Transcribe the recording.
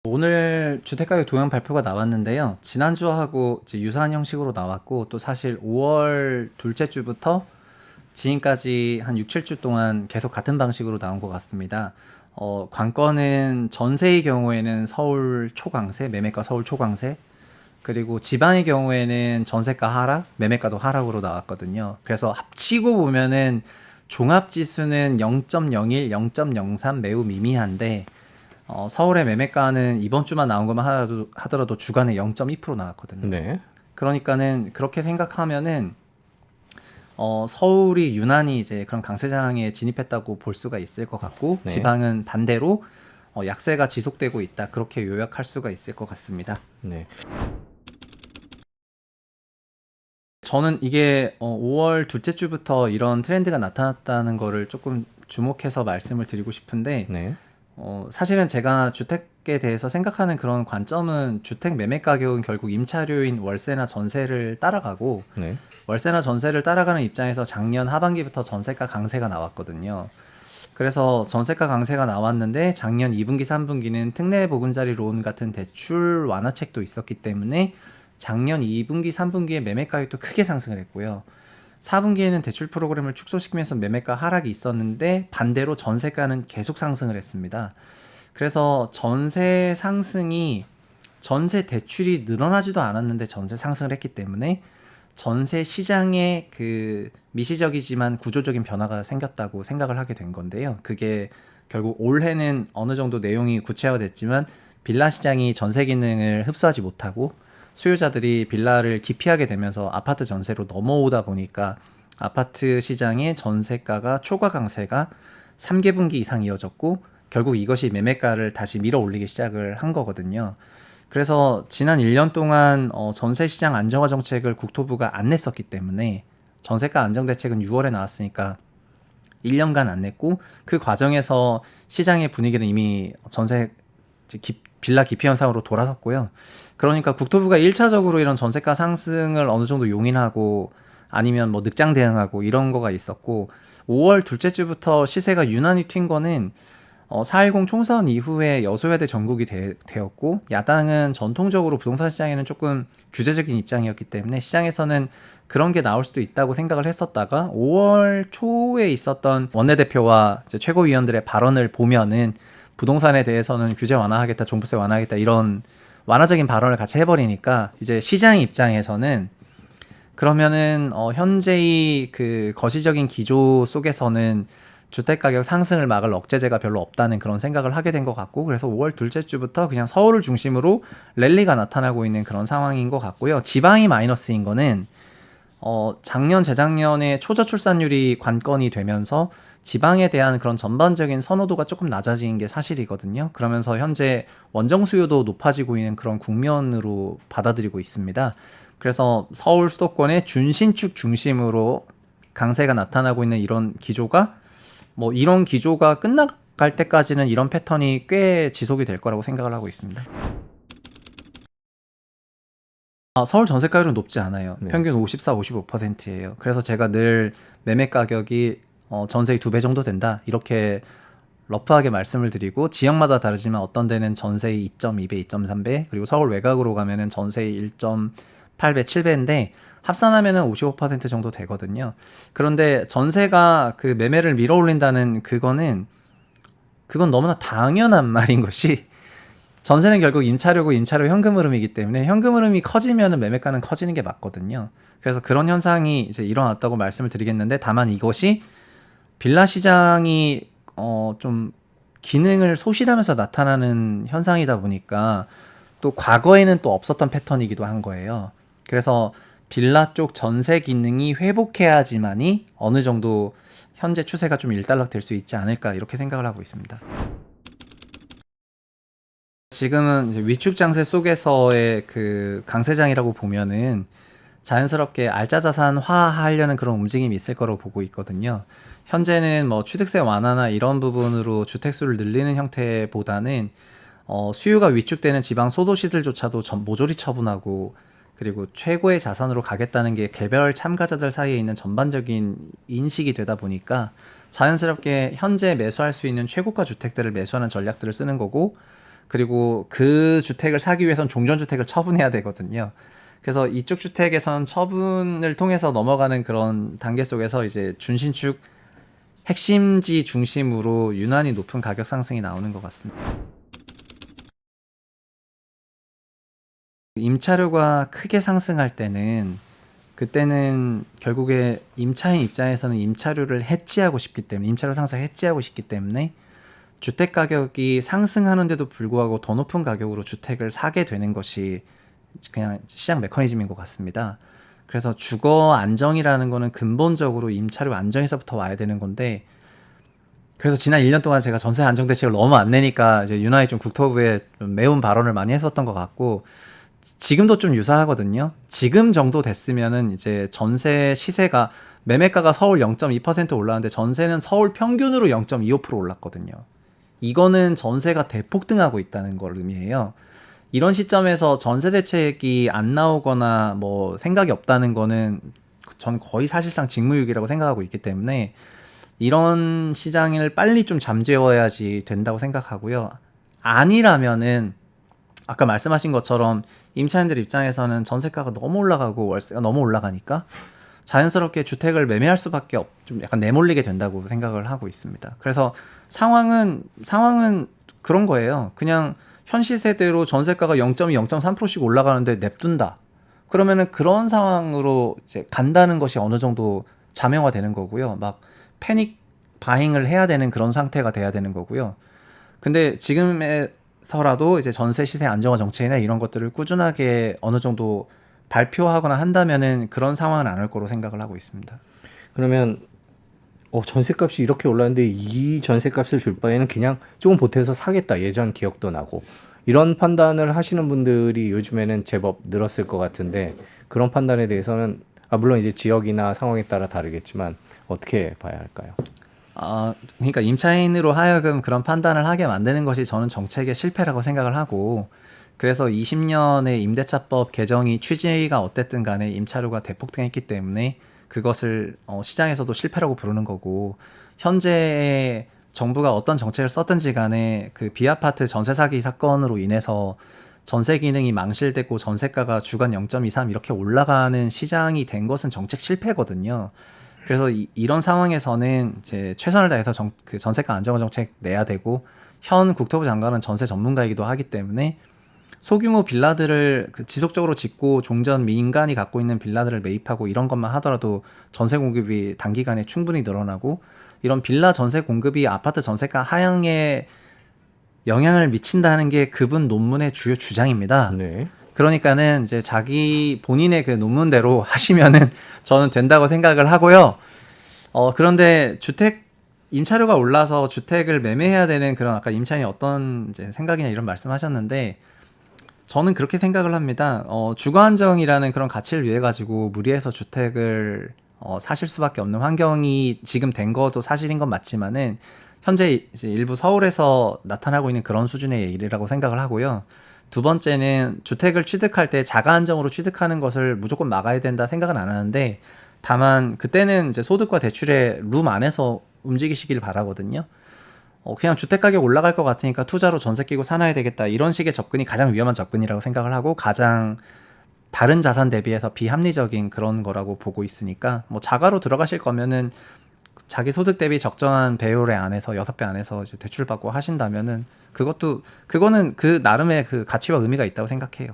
오늘 주택가격 동향 발표가 나왔는데요. 지난주하고 이제 유사한 형식으로 나왔고, 또 사실 5월 둘째 주부터 지금까지 한 6, 7주 동안 계속 같은 방식으로 나온 것 같습니다. 관건은 전세의 경우에는 서울 초강세, 매매가 서울 초강세, 그리고 지방의 경우에는 전세가 하락, 매매가도 하락으로 나왔거든요. 그래서 합치고 보면은 종합지수는 0.01, 0.03 매우 미미한데, 서울의 매매가는 이번 주만 나온 것만 하더라도 주간에 0.2% 나왔거든요. 네. 그러니까는 그렇게 생각하면은 서울이 유난히 이제 그런 강세장에 진입했다고 볼 수가 있을 것 같고, 네. 지방은 반대로 약세가 지속되고 있다, 그렇게 요약할 수가 있을 것 같습니다. 네. 저는 이게 5월 둘째 주부터 이런 트렌드가 나타났다는 거를 조금 주목해서 말씀을 드리고 싶은데, 네. 사실은 제가 주택에 대해서 생각하는 그런 관점은, 주택 매매 가격은 결국 임차료인 월세나 전세를 따라가고, 네. 월세나 전세를 따라가는 입장에서 작년 하반기부터 전세가 강세가 나왔거든요. 그래서 전세가 강세가 나왔는데 작년 2분기, 3분기는 특례 보금자리 론 같은 대출 완화책도 있었기 때문에 작년 2분기, 3분기에 매매 가격도 크게 상승을 했고요. 4분기에는 대출 프로그램을 축소시키면서 매매가 하락이 있었는데, 반대로 전세가는 계속 상승을 했습니다. 그래서 전세 상승이, 전세 대출이 늘어나지도 않았는데 전세 상승을 했기 때문에 전세 시장에 그 미시적이지만 구조적인 변화가 생겼다고 생각을 하게 된 건데요. 그게 결국 올해는 어느 정도 내용이 구체화됐지만, 빌라 시장이 전세 기능을 흡수하지 못하고 수요자들이 빌라를 기피하게 되면서 아파트 전세로 넘어오다 보니까 아파트 시장의 전세가가 초과 강세가 3개 분기 이상 이어졌고, 결국 이것이 매매가를 다시 밀어 올리기 시작을 한 거거든요. 그래서 지난 1년 동안 전세 시장 안정화 정책을 국토부가 안 냈었기 때문에, 전세가 안정 대책은 6월에 나왔으니까 1년간 안 냈고, 그 과정에서 시장의 분위기는 이미 전세 빌라 기피 현상으로 돌아섰고요. 그러니까 국토부가 1차적으로 이런 전세가 상승을 어느 정도 용인하고, 아니면 뭐 늑장 대응하고 이런 거가 있었고, 5월 둘째 주부터 시세가 유난히 튄 거는 4.10 총선 이후에 여소야대 전국이 되었고, 야당은 전통적으로 부동산 시장에는 조금 규제적인 입장이었기 때문에 시장에서는 그런 게 나올 수도 있다고 생각을 했었다가, 5월 초에 있었던 원내대표와 이제 최고위원들의 발언을 보면은 부동산에 대해서는 규제 완화하겠다, 종부세 완화하겠다, 이런 완화적인 발언을 같이 해버리니까, 이제 시장 입장에서는 그러면은 현재의 그 거시적인 기조 속에서는 주택가격 상승을 막을 억제제가 별로 없다는 그런 생각을 하게 된 것 같고, 그래서 5월 둘째 주부터 그냥 서울을 중심으로 랠리가 나타나고 있는 그런 상황인 것 같고요. 지방이 마이너스인 거는 작년, 재작년에 초저출산율이 관건이 되면서 지방에 대한 그런 전반적인 선호도가 조금 낮아진 게 사실이거든요. 그러면서 현재 원정 수요도 높아지고 있는 그런 국면으로 받아들이고 있습니다. 그래서 서울 수도권의 준신축 중심으로 강세가 나타나고 있는 이런 기조가, 뭐 이런 기조가 끝나갈 때까지는 이런 패턴이 꽤 지속이 될 거라고 생각을 하고 있습니다. 서울 전세가율은 높지 않아요. 네. 평균 54, 55%예요. 그래서 제가 늘 매매 가격이 전세의 2배 정도 된다, 이렇게 러프하게 말씀을 드리고, 지역마다 다르지만 어떤 데는 전세의 2.2배, 2.3배, 그리고 서울 외곽으로 가면은 전세의 1.8배, 7배인데 합산하면은 55% 정도 되거든요. 그런데 전세가 그 매매를 밀어 올린다는 그건 너무나 당연한 말인 것이, 전세는 결국 임차료고 임차료 현금 흐름이기 때문에 현금 흐름이 커지면은 매매가는 커지는 게 맞거든요. 그래서 그런 현상이 이제 일어났다고 말씀을 드리겠는데, 다만 이것이 빌라 시장이 좀 기능을 소실하면서 나타나는 현상이다 보니까, 또 과거에는 또 없었던 패턴이기도 한 거예요. 그래서 빌라 쪽 전세 기능이 회복해야지만이 어느 정도 현재 추세가 좀 일단락될 수 있지 않을까, 이렇게 생각을 하고 있습니다. 지금은 이제 위축 장세 속에서의 그 강세장이라고 보면은 자연스럽게 알짜 자산화하려는 그런 움직임이 있을 거라고 보고 있거든요. 현재는 뭐 취득세 완화나 이런 부분으로 주택수를 늘리는 형태보다는 수요가 위축되는 지방 소도시들조차도 모조리 처분하고, 그리고 최고의 자산으로 가겠다는 게 개별 참가자들 사이에 있는 전반적인 인식이 되다 보니까, 자연스럽게 현재 매수할 수 있는 최고가 주택들을 매수하는 전략들을 쓰는 거고, 그리고 그 주택을 사기 위해선 종전주택을 처분해야 되거든요. 그래서 이쪽 주택에선 처분을 통해서 넘어가는 그런 단계 속에서 이제 준신축 핵심지 중심으로 유난히 높은 가격 상승이 나오는 것 같습니다. 임차료가 크게 상승할 때는 그때는 결국에 임차인 입장에서는 임차료를 해지하고 싶기 때문에 임차료 상승을 해지하고 싶기 때문에 주택 가격이 상승하는데도 불구하고 더 높은 가격으로 주택을 사게 되는 것이 그냥 시장 메커니즘인 것 같습니다. 그래서 주거 안정이라는 거는 근본적으로 임차료 안정에서부터 와야 되는 건데, 그래서 지난 1년 동안 제가 전세 안정 대책을 너무 안 내니까 이제 유난히 좀 국토부에 좀 매운 발언을 많이 했었던 것 같고, 지금도 좀 유사하거든요. 지금 정도 됐으면은 이제 전세 시세가 매매가가 서울 0.2% 올랐는데 전세는 서울 평균으로 0.25% 올랐거든요. 이거는 전세가 대폭등하고 있다는 걸 의미해요. 이런 시점에서 전세 대책이 안 나오거나 뭐 생각이 없다는 거는 전 거의 사실상 직무유기라고 생각하고 있기 때문에 이런 시장을 빨리 좀 잠재워야지 된다고 생각하고요. 아니라면은 아까 말씀하신 것처럼 임차인들 입장에서는 전세가가 너무 올라가고 월세가 너무 올라가니까 자연스럽게 주택을 매매할 수밖에 좀 약간 내몰리게 된다고 생각을 하고 있습니다. 그래서 상황은 그런 거예요. 그냥 현 시세대로 전세가가 0.2, 0.3%씩 올라가는데 냅둔다. 그러면은 그런 상황으로 이제 간다는 것이 어느 정도 자명화되는 거고요. 막 패닉 바잉을 해야 되는 그런 상태가 돼야 되는 거고요. 근데 지금에서라도 이제 전세 시세 안정화 정책이나 이런 것들을 꾸준하게 어느 정도 발표하거나 한다면은 그런 상황은 안 올 거로 생각을 하고 있습니다. 그러면 전세값이 이렇게 올랐는데 이 전세값을 줄 바에는 그냥 조금 보태서 사겠다. 예전 기억도 나고. 이런 판단을 하시는 분들이 요즘에는 제법 늘었을 것 같은데 그런 판단에 대해서는 물론 이제 지역이나 상황에 따라 다르겠지만 어떻게 봐야 할까요? 그러니까 임차인으로 하여금 그런 판단을 하게 만드는 것이 저는 정책의 실패라고 생각을 하고, 그래서 20년의 임대차법 개정이 취지가 어땠든 간에 임차료가 대폭등했기 때문에 그것을 시장에서도 실패라고 부르는 거고, 현재 정부가 어떤 정책을 썼든지 간에 그 비아파트 전세 사기 사건으로 인해서 전세 기능이 망실되고 전세가가 주간 0.23 이렇게 올라가는 시장이 된 것은 정책 실패거든요. 그래서 이런 상황에서는 이제 최선을 다해서 그 전세가 안정화 정책 내야 되고, 현 국토부 장관은 전세 전문가이기도 하기 때문에 소규모 빌라들을 지속적으로 짓고 종전 민간이 갖고 있는 빌라들을 매입하고 이런 것만 하더라도 전세 공급이 단기간에 충분히 늘어나고, 이런 빌라 전세 공급이 아파트 전세가 하향에 영향을 미친다는 게 그분 논문의 주요 주장입니다. 네. 그러니까는 이제 자기 본인의 그 논문대로 하시면은 저는 된다고 생각을 하고요. 그런데 임차료가 올라서 주택을 매매해야 되는 그런 아까 임차인이 어떤 이제 생각이냐 이런 말씀하셨는데, 저는 그렇게 생각을 합니다. 주거 안정이라는 그런 가치를 위해 가지고 무리해서 주택을 사실 수밖에 없는 환경이 지금 된 것도 사실인 건 맞지만은 현재 이제 일부 서울에서 나타나고 있는 그런 수준의 일이라고 생각을 하고요. 두 번째는 주택을 취득할 때 자가 안정으로 취득하는 것을 무조건 막아야 된다 생각은 안 하는데, 다만 그때는 이제 소득과 대출의 룸 안에서 움직이시길 바라거든요. 그냥 주택 가격 올라갈 것 같으니까 투자로 전세 끼고 사놔야 되겠다, 이런 식의 접근이 가장 위험한 접근이라고 생각을 하고 가장 다른 자산 대비해서 비합리적인 그런 거라고 보고 있으니까, 뭐 자가로 들어가실 거면은 자기 소득 대비 적정한 배율의 안에서 6배 안에서 이제 대출 받고 하신다면은 그거는 그 나름의 그 가치와 의미가 있다고 생각해요.